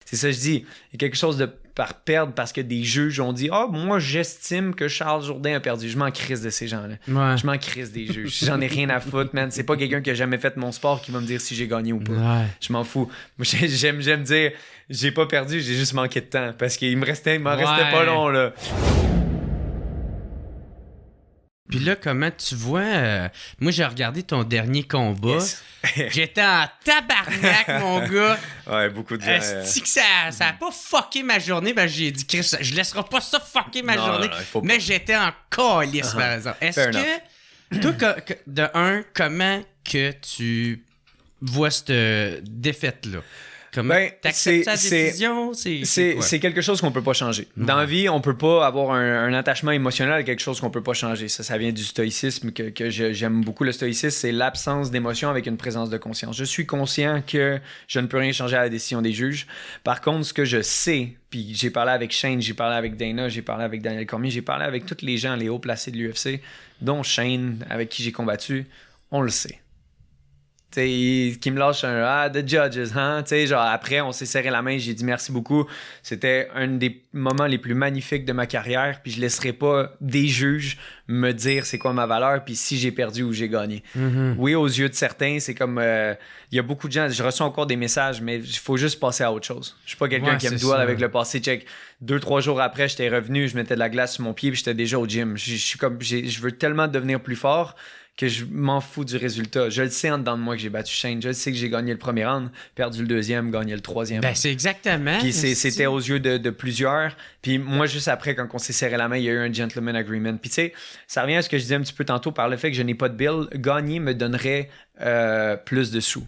C'est ça, je dis. Il y a quelque chose de par perdre parce que des juges ont dit « Ah, moi, j'estime que Charles Jourdain a perdu. » Je m'en crisse de ces gens-là. Ouais. Je m'en crisse des juges. J'en ai rien à foutre, man. C'est pas quelqu'un qui a jamais fait mon sport qui va me dire si j'ai gagné ou pas. Ouais. Je m'en fous. Moi, j'aime dire « J'ai pas perdu, j'ai juste manqué de temps. » Parce qu'il m'en restait pas long, là. Puis là, comment tu vois... moi, j'ai regardé ton dernier combat. Yes. J'étais en tabarnak, mon gars. Ouais, beaucoup de gens... Est-ce que ça a pas fucké ma journée? Ben, j'ai dit, Chris, je laisserai pas ça fucker ma journée. Non, il faut pas. Mais j'étais en calice, par exemple. Est-ce Fair que... Toi, de un, comment que tu vois cette défaite-là? Comment t'acceptes ta décision? C'est quelque chose qu'on peut pas changer. Dans la vie, on peut pas avoir un attachement émotionnel à quelque chose qu'on peut pas changer. Ça vient du stoïcisme que j'aime beaucoup. Le stoïcisme, c'est l'absence d'émotion avec une présence de conscience. Je suis conscient que je ne peux rien changer à la décision des juges. Par contre, ce que je sais, puis j'ai parlé avec Shane, j'ai parlé avec Dana, j'ai parlé avec Daniel Cormier, j'ai parlé avec tous les gens, les hauts placés de l'UFC, dont Shane, avec qui j'ai combattu, on le sait. T'sais, qui me lâche un the judges, hein? T'sais, genre après, on s'est serré la main, j'ai dit merci beaucoup. C'était un des moments les plus magnifiques de ma carrière, puis je laisserai pas des juges me dire c'est quoi ma valeur, puis si j'ai perdu ou j'ai gagné. Mm-hmm. Oui, aux yeux de certains, c'est comme il y a beaucoup de gens, je reçois encore des messages, mais il faut juste passer à autre chose. Je suis pas quelqu'un qui aime duel avec le passé. Check. 2-3 jours après, j'étais revenu, je mettais de la glace sur mon pied, puis j'étais déjà au gym. Je veux tellement devenir plus fort que je m'en fous du résultat. Je le sais en dedans de moi que j'ai battu Shane. Je le sais que j'ai gagné le premier round, perdu le deuxième, gagné le troisième. Ben, c'est exactement. Puis c'était aux yeux de plusieurs. Puis moi, juste après, quand on s'est serré la main, il y a eu un gentleman agreement. Puis tu sais, ça revient à ce que je disais un petit peu tantôt par le fait que je n'ai pas de bill. Gagner me donnerait plus de sous.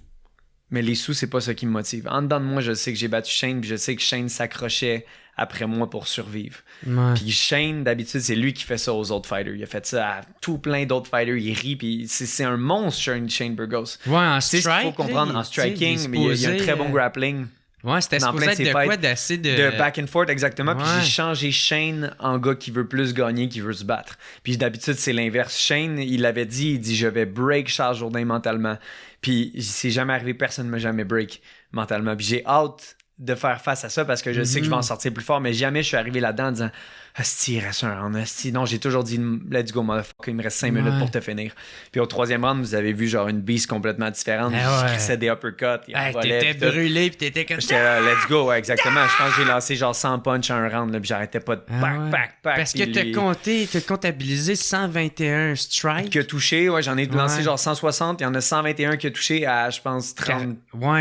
Mais les sous, c'est pas ça qui me motive. En dedans de moi, je sais que j'ai battu Shane, puis je sais que Shane s'accrochait après moi pour survivre. Ouais. Puis Shane, d'habitude, c'est lui qui fait ça aux autres fighters. Il a fait ça à tout plein d'autres fighters. Il rit, puis c'est un monstre, Shane Burgos. Ouais, en C'est ce qu'il faut comprendre en striking, mais il y a un très bon grappling. Ouais, c'était supposé être de quoi d'assez de back and forth, exactement. Puis Ouais. j'ai changé Shane en gars qui veut plus gagner, qui veut se battre. Puis d'habitude, c'est l'inverse. Shane, il l'avait dit, il dit « Je vais break Charles Jourdain mentalement. » Puis c'est jamais arrivé, personne ne m'a jamais break mentalement. Puis j'ai hâte de faire face à ça parce que je sais que je vais en sortir plus fort, mais jamais je suis arrivé là-dedans en disant Asti, il reste un round, Asti. Non, j'ai toujours dit let's go, motherfucker, il me reste 5 minutes pour te finir. Puis au troisième round, vous avez vu genre une beast complètement différente. Je crissais des uppercuts. T'étais brûlé, puis t'étais comme j'étais là, let's go, ouais, exactement. Je pense que j'ai lancé genre 100 punch à un round, là, puis j'arrêtais pas de pack. Parce que t'as comptabilisé 121 strikes. Qui a touché, ouais, j'en ai lancé genre 160. Il y en a 121 qui a touché à, je pense, 30,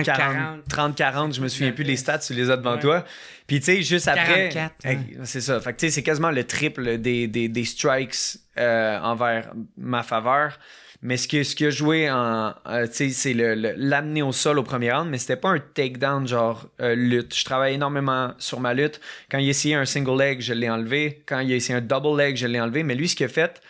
40. Je me souviens plus des stats, tu les as devant toi. Puis, tu sais, juste après. 44, c'est ça. Fait que, tu sais, c'est quasiment le triple des strikes envers ma faveur. Mais ce qui a joué tu sais, c'est l'amener au sol au premier round, mais c'était pas un takedown genre lutte. Je travaille énormément sur ma lutte. Quand il a essayé un single leg, je l'ai enlevé. Quand il a essayé un double leg, je l'ai enlevé. Mais lui, ce qu'il a fait,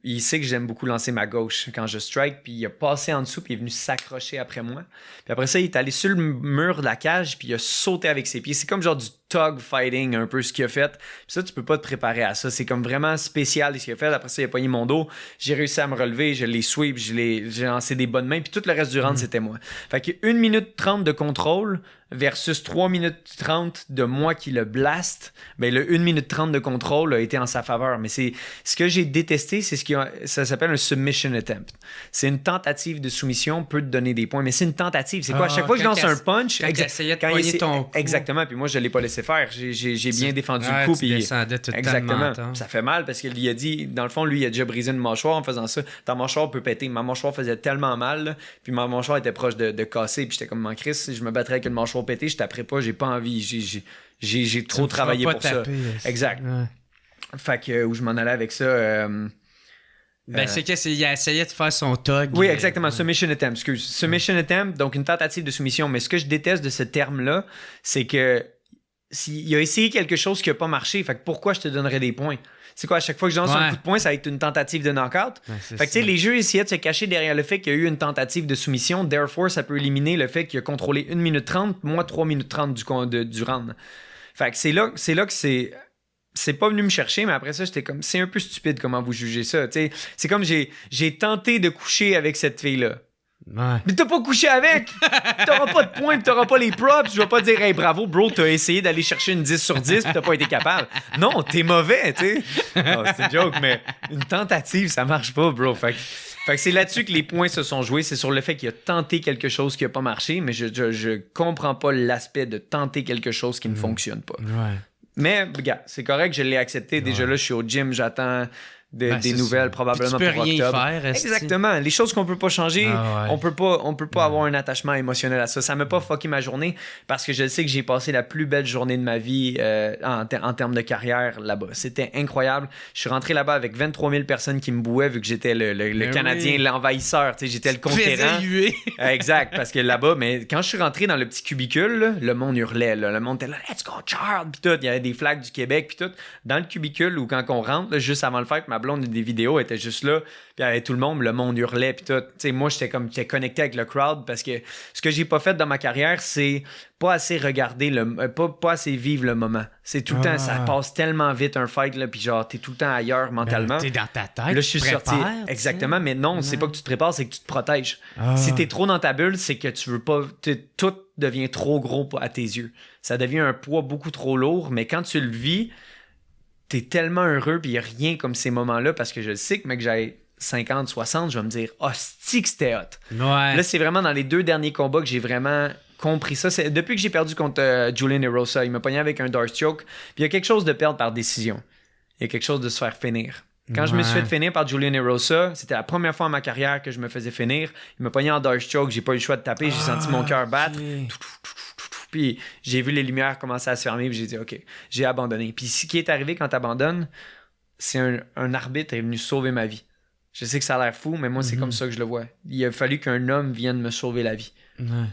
il sait que j'aime beaucoup lancer ma gauche quand je strike, puis il a passé en dessous, puis il est venu s'accrocher après moi. Puis après ça, il est allé sur le mur de la cage, puis il a sauté avec ses pieds. C'est comme genre du tug fighting, un peu ce qu'il a fait. Puis ça, tu peux pas te préparer à ça. C'est comme vraiment spécial ce qu'il a fait. Après ça, il a pogné mon dos. J'ai réussi à me relever, je l'ai sweep, j'ai lancé des bonnes mains, puis tout le reste du round, c'était moi. Fait que 1 minute 30 de contrôle versus 3 minutes 30 de moi qui le blast, ben le 1 minute 30 de contrôle a été en sa faveur. Mais c'est ce que j'ai détesté, c'est ça s'appelle un submission attempt. C'est une tentative de soumission, peut te donner des points, mais c'est une tentative. C'est quoi? À chaque fois que je lance un punch, exactement, puis moi je l'ai pas laissé faire. J'ai bien défendu le coup. Puis exactement. Ça fait mal parce qu'il a dit, dans le fond, lui, il a déjà brisé une mâchoire en faisant ça. Ta mâchoire peut péter. Ma mâchoire faisait tellement mal, là, puis ma mâchoire était proche de casser. Puis j'étais comme, Chris, si je me battrais avec une mâchoire pétée, je taperais pas, j'ai pas envie. J'ai trop travaillé pour taper, ça. Exact. Fait que où je m'en allais avec ça. C'est qu'il a essayé de faire son tug. Oui, exactement. Submission attempt, excuse. Submission attempt, donc une tentative de soumission. Mais ce que je déteste de ce terme-là, c'est que il a essayé quelque chose qui n'a pas marché. Fait que pourquoi je te donnerais des points? C'est quoi, à chaque fois que je lance un coup de poing, ça va être une tentative de knockout? Fait que tu sais, les jeux essayaient de se cacher derrière le fait qu'il y a eu une tentative de soumission. Therefore, ça peut éliminer le fait qu'il a contrôlé 1 minute 30, moi 3 minutes 30 du round. Fait que c'est là que c'est pas venu me chercher, mais après ça, j'étais comme, c'est un peu stupide comment vous jugez ça. T'sais. C'est comme j'ai tenté de coucher avec cette fille-là. Ouais. Mais t'as pas couché avec! T'auras pas de points, pis t'auras pas les props. Je vais pas dire, hey, bravo, bro, t'as essayé d'aller chercher une 10 sur 10 pis t'as pas été capable. Non, t'es mauvais, tu sais. C'est une joke, mais une tentative, ça marche pas, bro. Fait que c'est là-dessus que les points se sont joués. C'est sur le fait qu'il a tenté quelque chose qui a pas marché, mais je comprends pas l'aspect de tenter quelque chose qui ne fonctionne pas. Ouais. Mais, regarde, c'est correct, je l'ai accepté. Déjà là, je suis au gym, j'attends des nouvelles probablement pour octobre. Tu peux rien faire. Exactement. Les choses qu'on peut pas changer, on peut pas avoir un attachement émotionnel à ça. Ça m'a pas fucké ma journée parce que je sais que j'ai passé la plus belle journée de ma vie en termes de carrière là-bas. C'était incroyable. Je suis rentré là-bas avec 23 000 personnes qui me bouaient vu que j'étais le Canadien, l'envahisseur. J'étais le conquérant. Exact. Parce que là-bas, mais quand je suis rentré dans le petit cubicule, là, le monde hurlait. Là. Le monde était là, let's go, Charles! Puis tout. Il y avait des flags du Québec. Puis tout. Dans le cubicule où quand on rentre, là, juste avant le fight, ma blonde des vidéos était juste là, puis il y avait tout le monde hurlait, puis tout. T'sais, moi, j'étais connecté avec le crowd parce que ce que j'ai pas fait dans ma carrière, c'est pas assez regarder, pas assez vivre le moment. C'est tout le temps, ça passe tellement vite un fight, là, puis genre, t'es tout le temps ailleurs mentalement. T'es dans ta tête, là, je suis sorti. Exactement, mais non, c'est pas que tu te prépares, c'est que tu te protèges. Si t'es trop dans ta bulle, c'est que tu veux pas... Tout devient trop gros à tes yeux. Ça devient un poids beaucoup trop lourd, mais quand tu le vis, t'es tellement heureux, puis il n'y a rien comme ces moments-là, parce que je sais que, mec, j'ai 50, 60, je vais me dire, hostie que c'était hot. Ouais. Là, c'est vraiment dans les 2 derniers combats que j'ai vraiment compris ça. C'est depuis que j'ai perdu contre Julian Erosa, il m'a pogné avec un Darce Choke, puis il y a quelque chose de perdre par décision. Il y a quelque chose de se faire finir. Quand je me suis fait finir par Julian Erosa, c'était la première fois en ma carrière que je me faisais finir. Il m'a pogné en Darce Choke, j'ai pas eu le choix de taper, j'ai senti mon cœur battre. Puis j'ai vu les lumières commencer à se fermer, puis j'ai dit, OK, j'ai abandonné. Puis ce qui est arrivé quand t'abandonnes, c'est un arbitre est venu sauver ma vie. Je sais que ça a l'air fou, mais moi, c'est comme ça que je le vois. Il a fallu qu'un homme vienne me sauver la vie.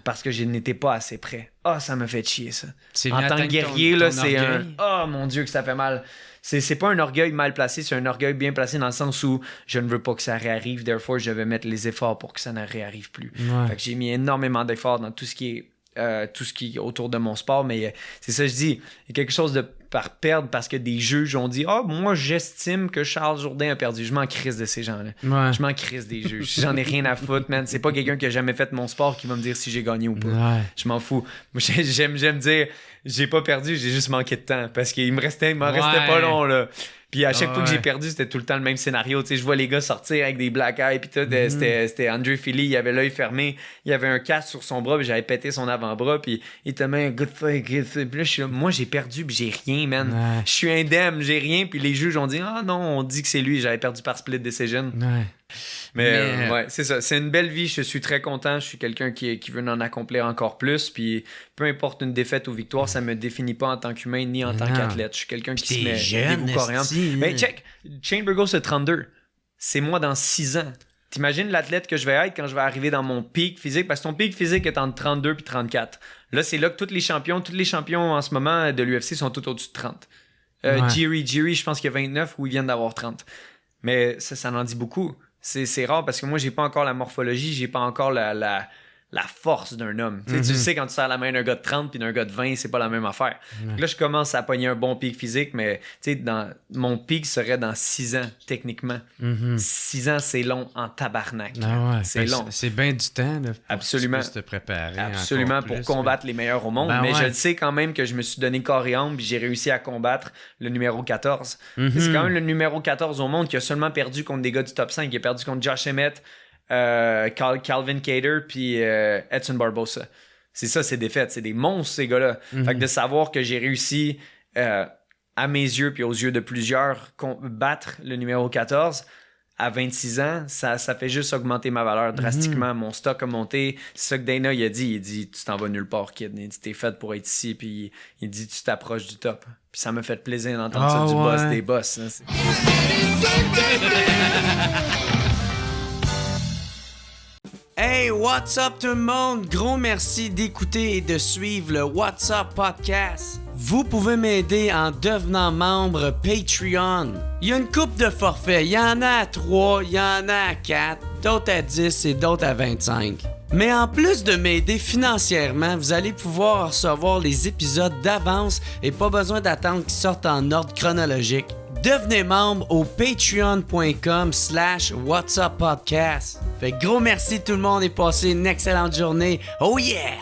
Parce que je n'étais pas assez prêt. Ça me fait chier, ça. En tant que guerrier, là, c'est orgueil. Mon Dieu, que ça fait mal. C'est pas un orgueil mal placé, c'est un orgueil bien placé dans le sens où je ne veux pas que ça réarrive. Therefore, je vais mettre les efforts pour que ça ne réarrive plus. Fait que j'ai mis énormément d'efforts dans tout ce qui est autour de mon sport, mais c'est ça que je dis, il y a quelque chose de par perdre parce que des juges ont dit moi j'estime que Charles Jourdain a perdu. Je m'en crisse de ces gens-là. Je m'en crisse des juges. J'en ai rien à foutre, man. C'est pas quelqu'un qui a jamais fait mon sport qui va me dire si j'ai gagné ou pas. Je m'en fous. Moi, j'aime dire j'ai pas perdu, j'ai juste manqué de temps parce qu'il m'en restait pas long, là. Puis à chaque fois que j'ai perdu, c'était tout le temps le même scénario. Tu sais, je vois les gars sortir avec des black eyes, puis tout. C'était Andrew Philly, il avait l'œil fermé, il avait un casque sur son bras, puis j'avais pété son avant-bras, puis il te met un good fight. Puis là, je suis là, moi, j'ai perdu, puis j'ai rien, man. Je suis indemne, j'ai rien, puis les juges ont dit, non, on dit que c'est lui, j'avais perdu par split decision. Mais ouais, c'est ça. C'est une belle vie. Je suis très content. Je suis quelqu'un qui veut en accomplir encore plus. Puis peu importe une défaite ou victoire, ça me définit pas en tant qu'humain ni en tant qu'athlète. Je suis quelqu'un qui se met des goûts coréens. Mais check, Shane Burgos a 32. C'est moi dans 6 ans. T'imagines l'athlète que je vais être quand je vais arriver dans mon pic physique? Parce que ton pic physique est entre 32 et 34. Là, c'est là que tous les champions en ce moment de l'UFC sont tout au-dessus de 30. Jiri, je pense qu'il y a 29 ou ils viennent d'avoir 30. Mais ça en dit beaucoup. C'est rare parce que moi, j'ai pas encore la morphologie, j'ai pas encore la force d'un homme. Tu sais, quand tu serres la main d'un gars de 30 puis d'un gars de 20, c'est pas la même affaire. Là, je commence à pogner un bon pic physique, mais mon pic serait dans 6 ans, techniquement. 6 ans, c'est long en tabarnak. C'est long. C'est bien du temps là, pour absolument. que tu puisses te préparer. Absolument, pour combattre les meilleurs au monde. Mais je le sais quand même que je me suis donné corps et âme puis j'ai réussi à combattre le numéro 14. C'est quand même le numéro 14 au monde qui a seulement perdu contre des gars du top 5. Il a perdu contre Josh Emmett, Calvin Kattar puis Edson Barbosa. C'est ça, ces défaites. C'est des monstres, ces gars-là. Fait que de savoir que j'ai réussi, à mes yeux puis aux yeux de plusieurs, battre le numéro 14 à 26 ans, ça fait juste augmenter ma valeur drastiquement. Mon stock a monté. C'est ça que Dana il a dit. Il dit, tu t'en vas nulle part, kid. Il dit, t'es fait pour être ici. Puis il dit, tu t'approches du top. Puis ça m'a fait plaisir d'entendre ça du boss des boss. Hein, Hey, what's up tout le monde? Gros merci d'écouter et de suivre le What's Up Podcast. Vous pouvez m'aider en devenant membre Patreon. Il y a une couple de forfaits. Il y en a à 3, il y en a à 4, d'autres à 10 et d'autres à 25. Mais en plus de m'aider financièrement, vous allez pouvoir recevoir les épisodes d'avance et pas besoin d'attendre qu'ils sortent en ordre chronologique. Devenez membre au patreon.com/whatsuppodcast. Fait que gros merci tout le monde et passez une excellente journée. Oh yeah!